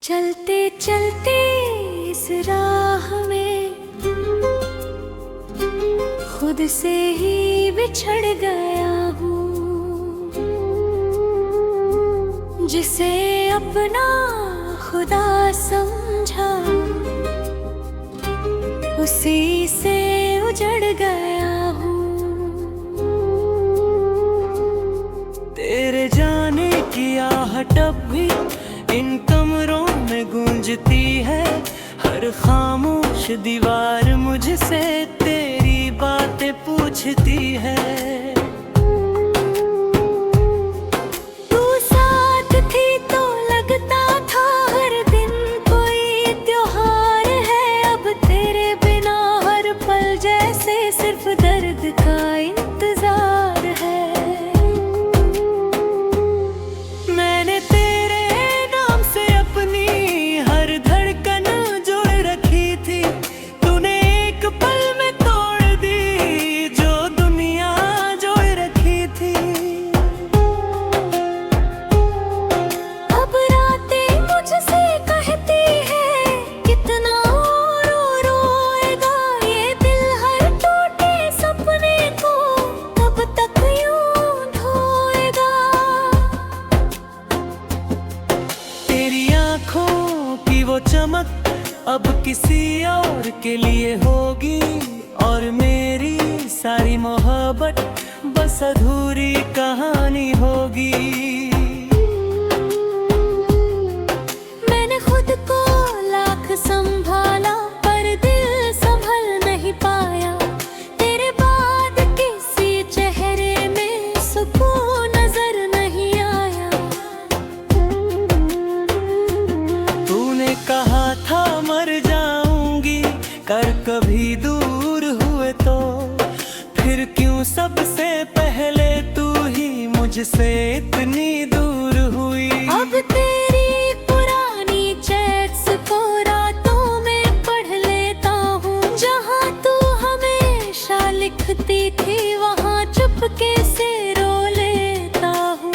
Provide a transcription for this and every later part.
चलते चलते इस राह में खुद से ही बिछड़ गया हूँ, जिसे अपना खुदा समझा उसी से उजड़ गया हूँ। तेरे जाने की आहट अब भी इन कमरों में गूंजती है, हर खामोश दीवार मुझसे तेरी बातें पूछती है। तू साथ थी तो लगता था हर दिन कोई त्योहार है, अब तेरे बिना हर पल जैसे सिर्फ दर्द का इंतजार है। मैंने तेरे नाम से अपनी हर धड़कन जोड़ रखी थी, तूने एक पल में तोड़ दी जो दुनिया जोड़ रखी थी। अब रातें मुझसे कहती है कितना और रोएगा ये दिल, हर टूटे सपने को कब तक यूं ढोएगा। तेरी आँखों की वो चमक अब किसी और के लिए होगी, और मेरी सारी मोहब्बत बस अधूरी कहानी होगी। मैंने खुद को लाख संभाला पर दिल संभल नहीं पाया, तेरे बाद किसी चेहरे में सुकून नजर नहीं आया। तूने कहा था मर जाऊंगी कर कभी दूर हुए तो, फिर क्यों सबसे पहले तू ही मुझसे इतनी दूर हुई। अब तेरी पुरानी चैट्स को रातों में पढ़ लेता हूँ, जहाँ तू हमेशा लिखती थी वहाँ चुपके से रो लेता हूँ।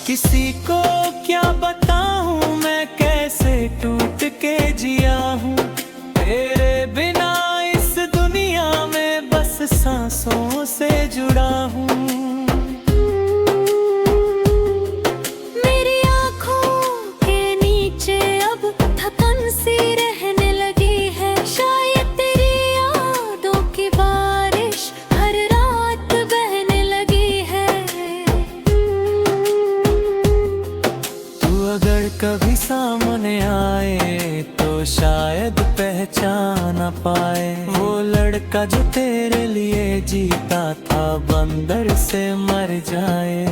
किसी को क्या बताऊं मैं कैसे टूट के जिया हूँ, तेरे बिना इस दुनिया में बस सांसों से जुड़ा हूँ। मेरी आँखों के नीचे अब थकन सी रहने लगी है, शायद तेरी यादों की बारिश हर रात बहने लगी है। तू अगर कभी सामने आए तो शायद पहचान ना पाए, वो लड़का जो तेरे लिए जीता था बंदर से मर जाए।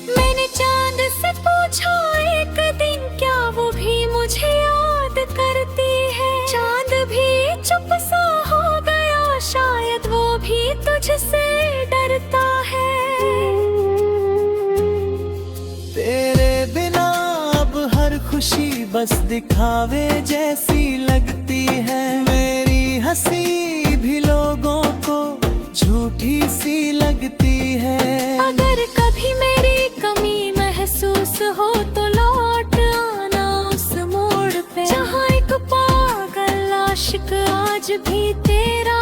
मैंने चांद से पूछा एक दिन क्या वो भी मुझे याद करती है, चांद भी चुप सा हो गया, शायद वो भी तुझसे डरता है। तेरे बिना अब हर खुशी बस दिखावे जैसी लगती है, मेरी हंसी भी लोगों को झूठी सी लगती है। अगर कभी मेरी कमी महसूस हो तो लौट आना उस मोड़ पे, जहाँ एक पागल आशिक आज भी तेरा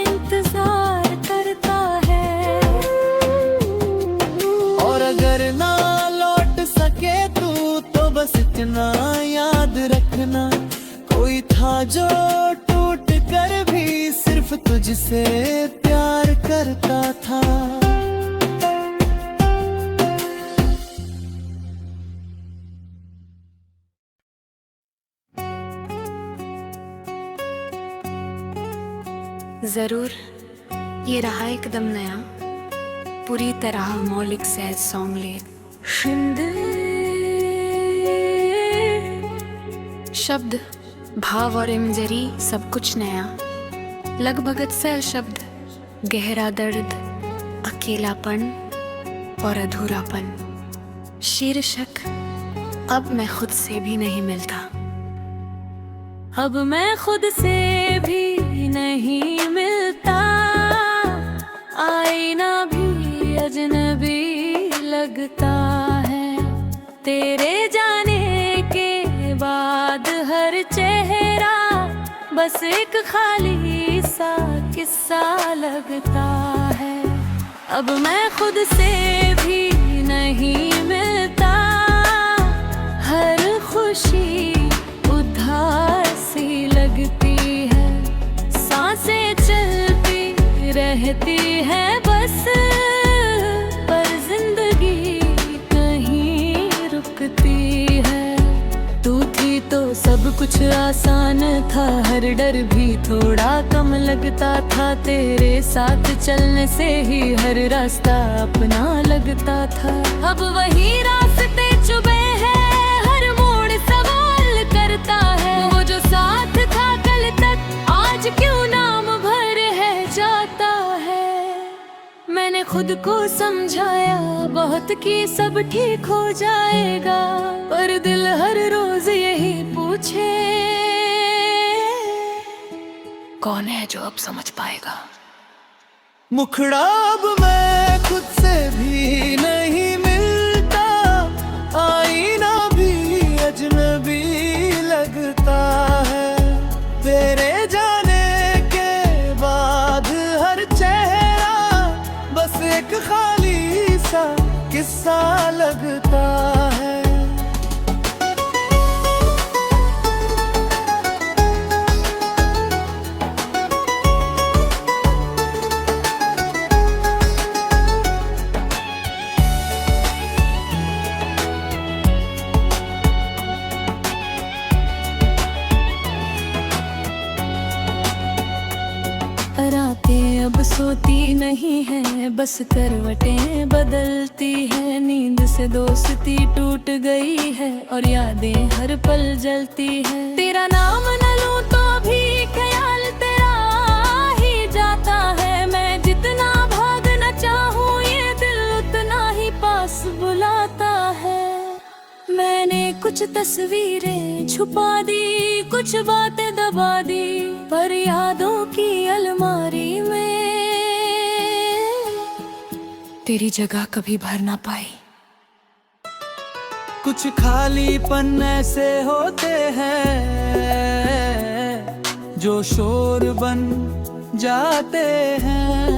इंतजार करता है। और अगर ना लौट सके तू तो बस इतना याद रखना, कोई था जो टूट कर भी सिर्फ तुझसे प्यार करता था। जरूर ये रहा एकदम नया, पूरी तरह मौलिक सहज सॉन्ग ले। शब्द भाव और इमजरी सब कुछ नया, लगभग सा शब्द गहरा दर्द, अकेलापन और अधूरापन। शीर्षक अब मैं खुद से भी नहीं मिलता। अब मैं खुद से भी नहीं मिलता, आईना भी अजनबी लगता है। तेरे जाने के बाद हर चेहरा बस एक खाली सा किस्सा लगता है। अब मैं खुद से भी नहीं मिलता, हर खुशी उधार सी लगती है। सांसें चलती रहती है बस, पर जिंदगी कहीं रुकती है। तू थी तो सब कुछ आसान था, हर डर भी थोड़ा कम लगता था। तेरे साथ चलने से ही हर रास्ता अपना लगता था। अब वही रास्ते चुभे हैं, हर मोड़ सवाल करता है। वो जो साथ था कल तक, आज क्यों नाम भर है जाता है। मैंने खुद को समझाया बहुत कि सब ठीक हो जाएगा, पर दिल हर रोज यही पूछे, कौन है जो अब समझ पाएगा। मुखड़ा अब मैं खुद से भी नहीं मिलता, आईना भी अजनबी लगता है। तेरे जाने के बाद हर चेहरा बस एक खाली सा किस्सा लगता है। रातें अब सोती नहीं है, बस करवटें बदलती है। नींद से दोस्ती टूट गई है और यादें हर पल जलती है। तेरा नाम न लूं तो भी ख्याल तेरा ही जाता है। मैं जितना भागना चाहूं ये दिल उतना ही पास बुलाता है। मैंने कुछ तस्वीरें छुपा दी, कुछ बातें दबा दी, पर यादों की अलमारी में तेरी जगह कभी भर ना पाई। कुछ खालीपन ऐसे होते हैं जो शोर बन जाते हैं,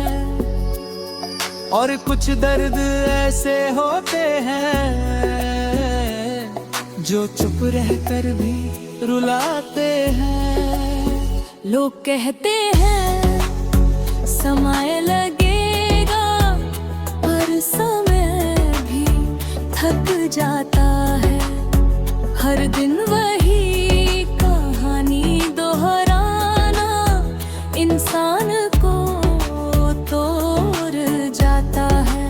और कुछ दर्द ऐसे होते हैं जो चुप रहकर भी रुलाते हैं। लोग कहते हैं समय लगेगा, पर समय भी थक जाता है। हर दिन वही कहानी दोहराना इंसान को तोड़ जाता है।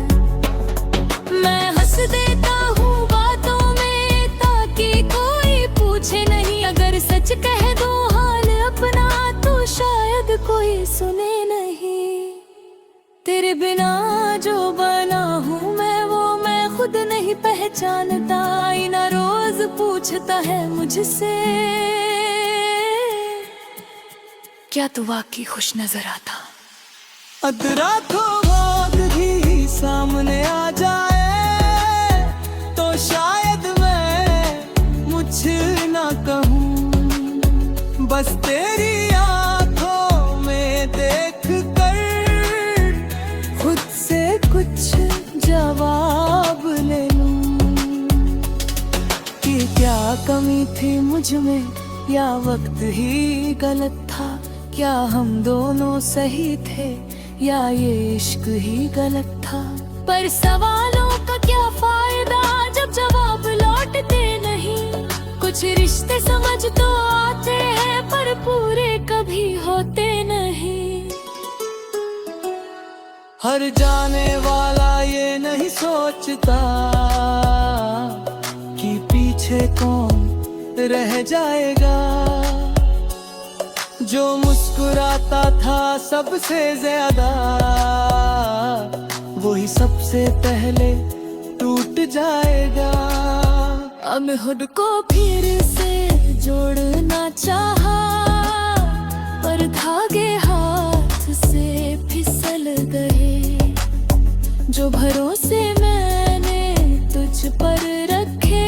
मैं हंस देता हूँ बातों में ताकि कोई पूछे नहीं। अगर सच कह दूँ हाल अपना तो शायद कोई सुने नहीं। तेरे बिना जो बना हूँ मैं, वो मैं खुद नहीं पहचानता। आईना रोज पूछता है मुझसे, क्या तू वाकई खुश नजर आता। अधरातों भाग भी सामने आ जाए तो शायद मैं मुझ ना कहूँ, बस तेरी आंखों में देख कर खुद से कुछ जवाब ले लूं कि क्या कमी थी मुझ में, या वक्त ही गलत था। क्या हम दोनों सही थे, या ये इश्क ही गलत था। पर सवालों का क्या फायदा जब जवाब लौटते नहीं। कुछ रिश्ते समझ तो आते हैं, पर पूरे कभी होते नहीं। हर जाने वाला ये नहीं सोचता कि पीछे कौन रह जाएगा। जो मुस्कुराता था सबसे ज्यादा, वही सबसे पहले टूट जाएगा। अब खुद को फिर से जोड़ना चाहा, पर धागे हाथ से फिसल गए। जो भरोसे मैंने तुझ पर रखे,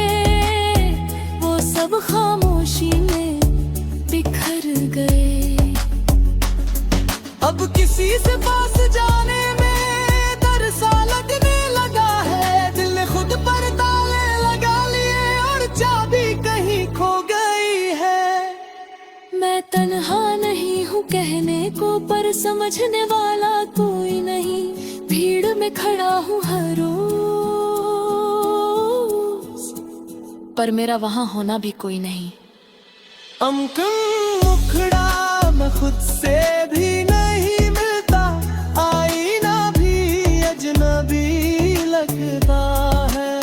वो सब खामोशी में बिखर गए। अब किसी से पास जाने में डर सा लगने लगा है। दिल ने खुद पर ताले लगा लिए और चाबी कहीं खो गई है। मैं तन्हा नहीं हूँ कहने को, पर समझने वाला कोई नहीं। भीड़ में खड़ा हूँ हर रोज, पर मेरा वहाँ होना भी कोई नहीं। मुखड़ा मैं खुद से भी नहीं मिलता, आईना भी अजनबी लगता है।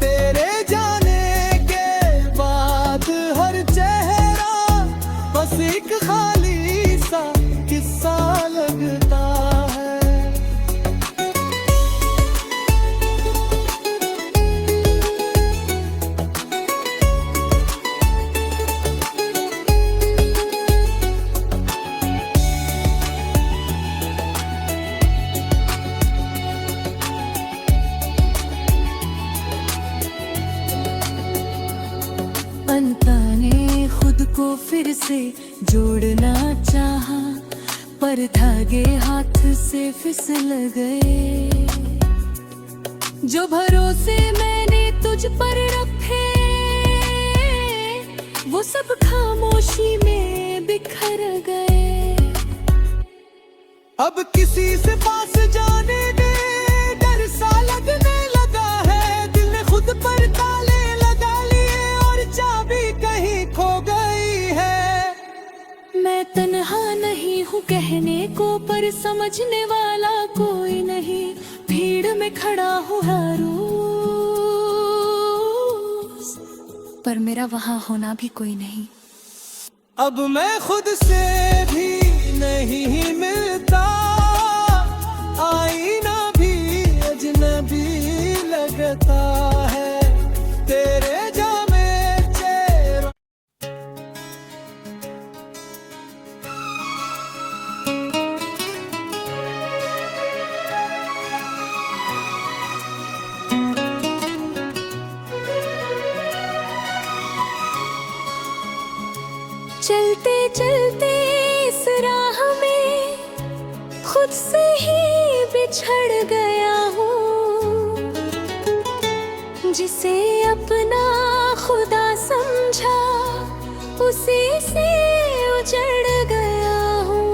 तेरे जाने के बाद हर चेहरा बस एक खाली सा किस्सा लगता है। अनता ने खुद को फिर से जोड़ना चाहा, पर धागे हाथ से फिसल गए। जो भरोसे मैंने तुझ पर रखे, वो सब खामोशी में बिखर गए। अब किसी से पास जाने दे, डर सा लगने लगा है। दिल ने खुद पर ताले लगा लिए और चाबी कहीं खो गई है। मैं तन्हा नहीं हूँ कहने को, पर समझने वाला कोई नहीं। भीड़ में खड़ा हूँ हर रोज, पर मेरा वहाँ होना भी कोई नहीं। अब मैं खुद से भी नहीं मिलता, आईना भी अजनबी लगता है। तेरे जामे चेहरा चलते चलते इस राह में खुद से ही बिछड़ गया हूँ। जिसे अपना खुदा समझा, उसी से उजड़ गया हूँ।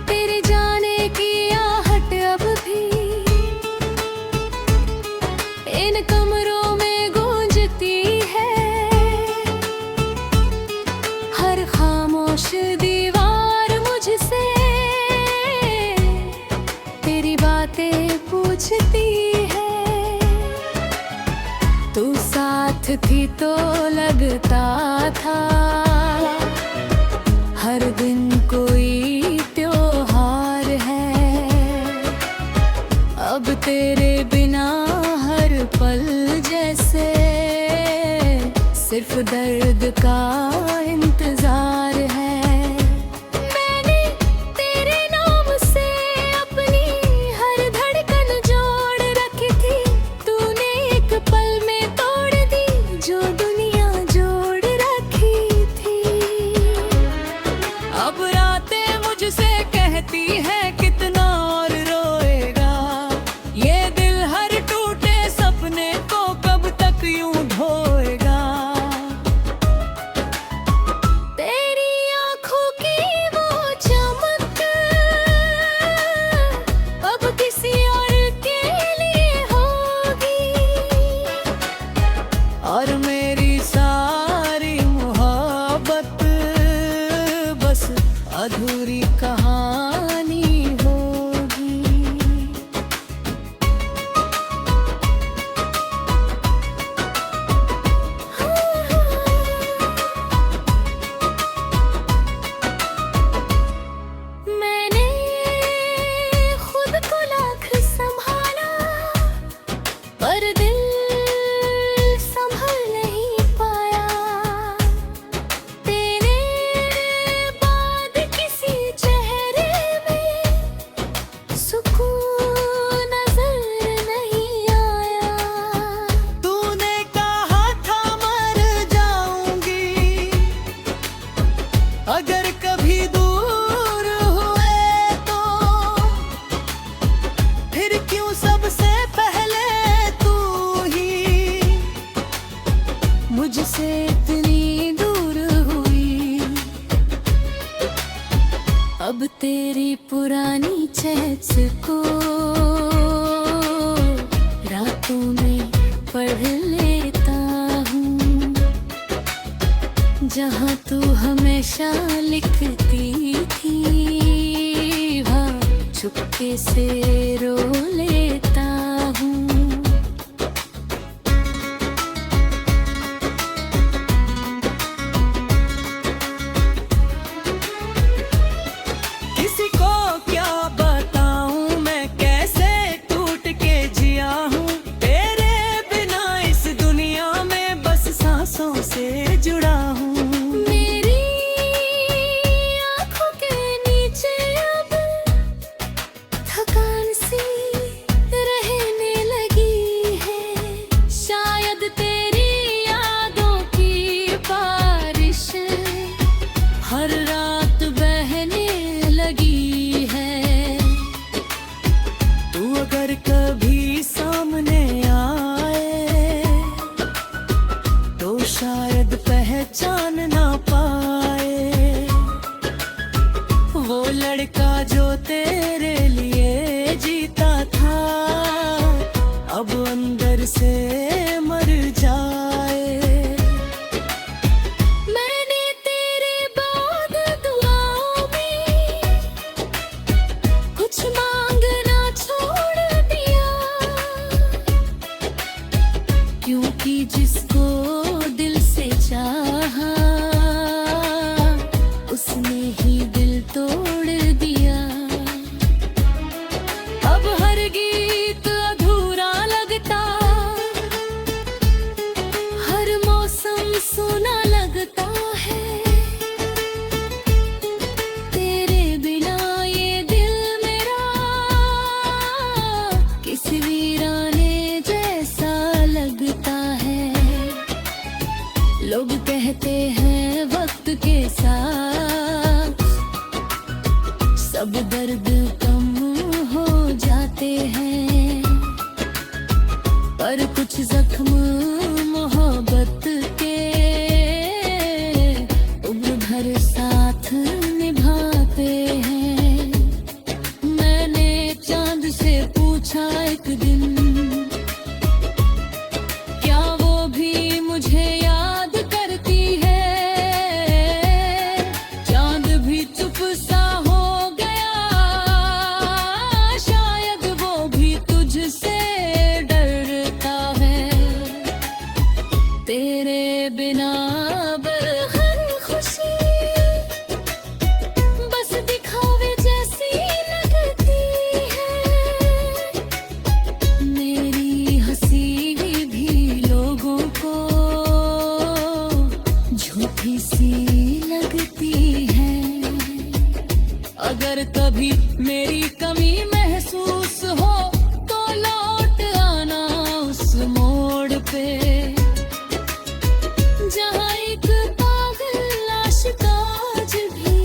तेरे जाने की आहट अब भी इन कमरों में गूंजती है। हर खामोश दीवार मुझसे तेरी बातें पूछती है। तू साथ थी तो लगता था हर दिन कोई त्योहार है। अब तेरे बिना हर पल जैसे सिर्फ दर्द का इंतजार है। मैंने तेरे नाम से अपनी हर धड़कन जोड़ रखी थी। तूने एक पल में तोड़ दी जो दुनिया जोड़ रखी थी। अब रातें मुझसे कहती है कितना और रोएगा। ये दिल हर टूटे सपने को कब तक यूं ढोएगा। तेरी पुरानी चैट्स को रातों में पढ़ लेता हूँ, जहाँ तू हमेशा लिखती थी वहाँ चुपके से रो लेता हूँ। किसी को क्या बताऊं मैं कैसे टूट के जिया हूँ, तेरे बिना इस दुनिया में बस सांसों से जुड़ा हूँ। मेरी आँखों के नीचे अब थकान सी रहने लगी है, शायद तेरी यादों की बारिश हर रात बहने लगी है। तू अगर कभी सामने आए तो शायद पहचान ना पाए वो लड़का जो तेरे लिए जीता था, अब अंदर से मर जाए। मैंने तेरे बाद दुआओं में कुछ मांगना छोड़ दिया, क्योंकि जिसको दिल से चाहा उसने ही दिल तोड़ दिया। अब हर गीत अधूरा लगता, हर मौसम सुना लगता है, तेरे बिना ये दिल मेरा किसी वीराने जैसा लगता है। लोग कहते हैं वक्त के साथ सब दर्द कम हो जाते हैं, पर कुछ जख्म मोहब्बत के उम्र भर साथ निभाते हैं। मैंने चांद से पूछा एक दिन, क्या वो भी मुझे याद करती है? चांद भी चुप सा हो गया, शायद वो भी तुझसे डरता है। तेरे बिना बरहर खुशी बस दिखावे जैसी लगती है, मेरी हंसी भी लोगों को झूठी सी लगती है। अगर कभी मेरी कमी महसूस हो तो लौट आना उस मोड़ पे, जहाँ एक पागल आशिक आज भी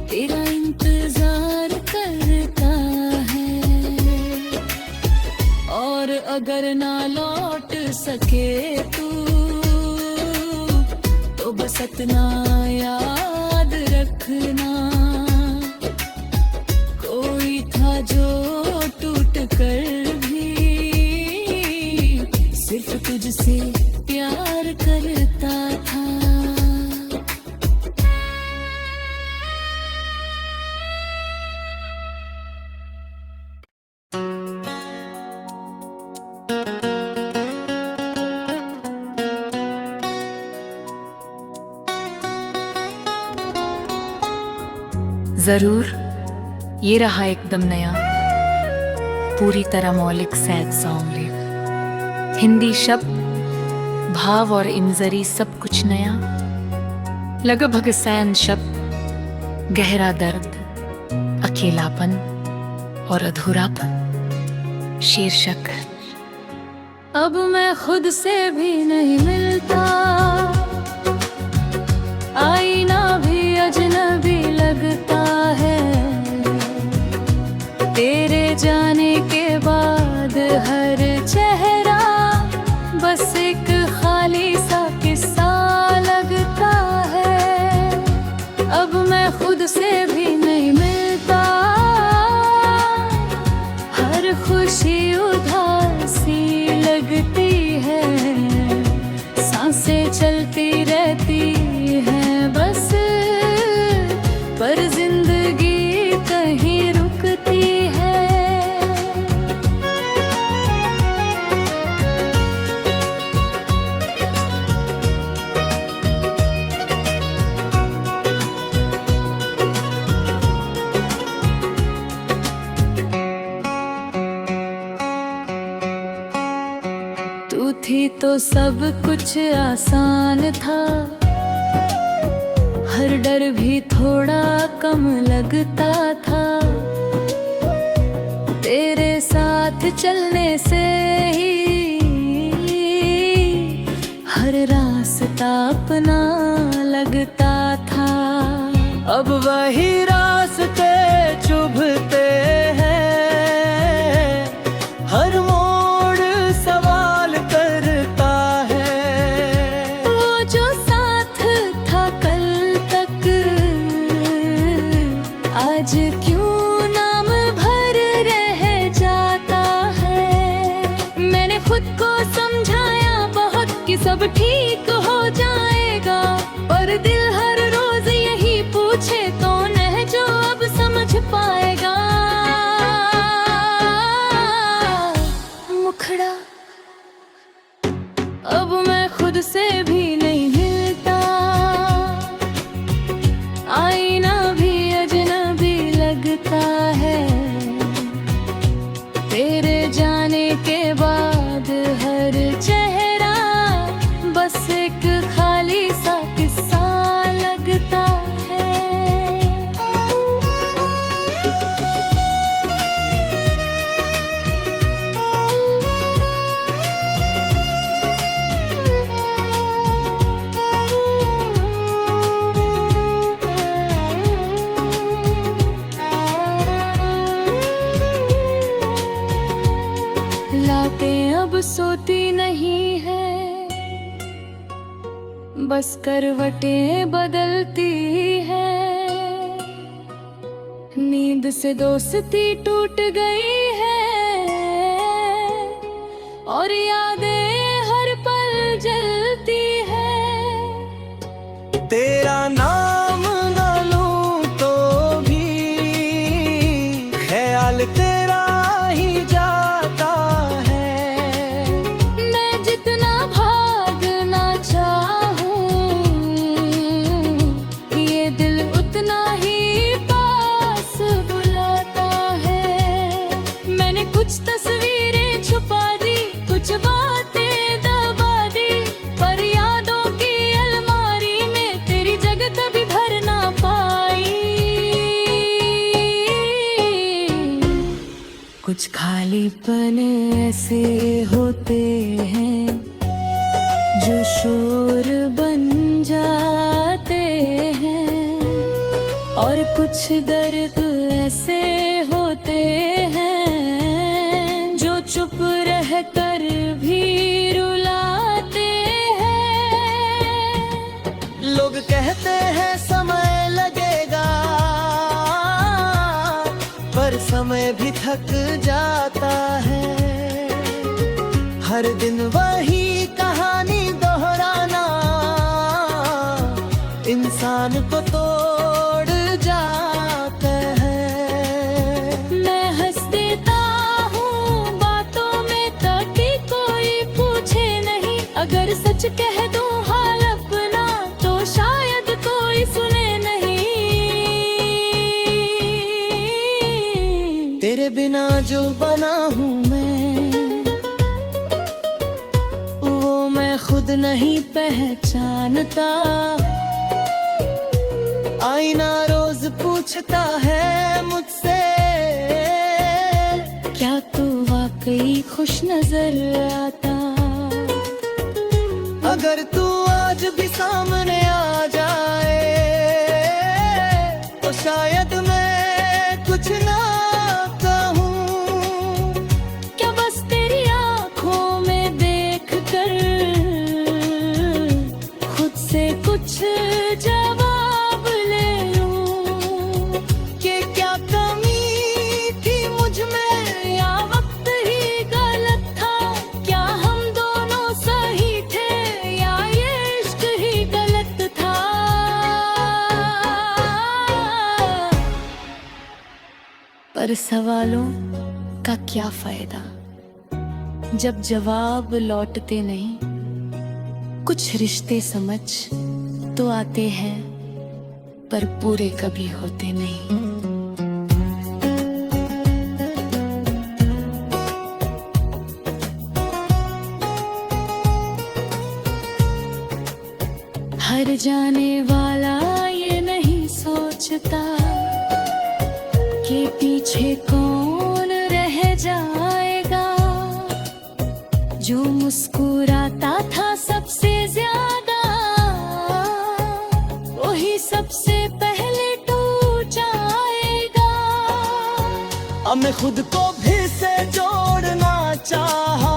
तेरा इंतजार करता है। और अगर ना लौट सके तू तो बस इतना याद रखना, कोई था जो टूट कर भी सिर्फ तुझसे प्यार करता था। जरूर ये रहा एकदम नया, पूरी तरह मौलिक सैड सॉन्ग लिख, हिंदी शब्द भाव और इमजरी सब कुछ नया, लगभग सैन शब्द, गहरा दर्द, अकेलापन और अधूरापन। शीर्षक अब मैं खुद से भी नहीं मिलता, आईना भी अजनबी लगता है, तेरे जाने के बाद हर चेहरा बस एक खाली सा किस्सा लगता है। अब मैं खुद से भी तो सब कुछ आसान था, हर डर भी थोड़ा कम लगता था। तेरे साथ चलने से ही हर रास्ता अपना लगता था। अब वही रास्ते चुभते हैं, हर मोड़ सवाल करता है। वो जो साथ था कल तक, आज क्यों नाम भर रह जाता है। मैंने खुद को समझाया बहुत कि सब ठीक हो जाएगा, पर दिल हर रोज यही पूछे कौन है जो अब समझ पाएगा। मुखड़ा अब मैं खुद से भी नहीं मिलता, आईना भी अजनबी लगता है। तेरे जाने के बाद हर चेहरा बस एक खाली सा किस्सा लगता है। रातें अब सोती नहीं है, बस करवटें बदलती है। नींद से दोस्ती टूट गई है और यादें हर पल जलती है। तेरा नाम ना लूं तो भी ख्याल तेरा ही जाता है। मैं जितना भागना चाहूं, ये दिल उतना ही पास बुलाता है। मैंने कुछ तस्वीरें छुपा दी, कुछ बातें दबा दी, पर यादों की अलमारी में तेरी जगह कभी भर ना पाई। कुछ खालीपन ऐसे होते हैं जो शोर बन जाते हैं, और कुछ दर्द ऐसे होते हैं जो चुप रहकर भी रुलाते हैं। लोग कहते हैं समय लगेगा, पर समय भी थक जाता है। हर दिन वही कहानी दोहराना इंसान को तोड़ जाता है। मैं हंस देता हूँ बातों में ताकि कोई पूछे नहीं, अगर सच कह दूँ हाल अपना तो शायद कोई सुने नहीं। तेरे बिना जो बना हूँ मैं खुद नहीं पहचानता। आईना रोज पूछता है मुझसे, क्या तू वाकई खुश नजर आता। अगर तू आज भी सामने आ जाए तो शायद मैं कुछ ना कहूँ। क्या बस तेरी आंखों में देख कर खुद से कुछ जवाब ले लूं कि क्या कमी थी मुझ में या वक्त ही गलत था। क्या हम दोनों सही थे या ये इश्क ही गलत था। पर सवालों का क्या फायदा जब जवाब लौटते नहीं। कुछ रिश्ते समझ तो आते हैं पर पूरे कभी होते नहीं। हर जाने वाला ये नहीं सोचता कि पीछे कौन रह जाएगा। जो मुस्कुराता था सबसे ज्यादा, वही सबसे पहले टूट जाएगा। अब मैं खुद को भी से जोड़ना चाहा,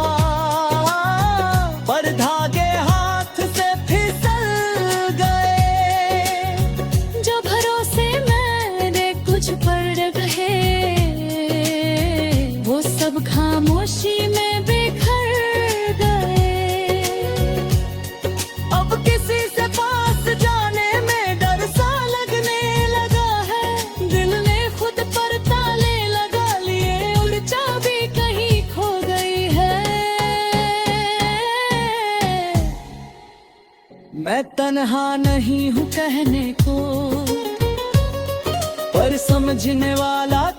पर धागे हाथ से फिसल गए। जो भरोसे मैंने कुछ पड़ गए, वो सब खामोशी में बिखर गए। अब किसी से पास जाने में डर सा लगने लगा है। दिल ने खुद पर ताले लगा लिए और चाबी कहीं खो गई है। मैं तन्हा नहीं हूँ कहने को, पर समझने वाला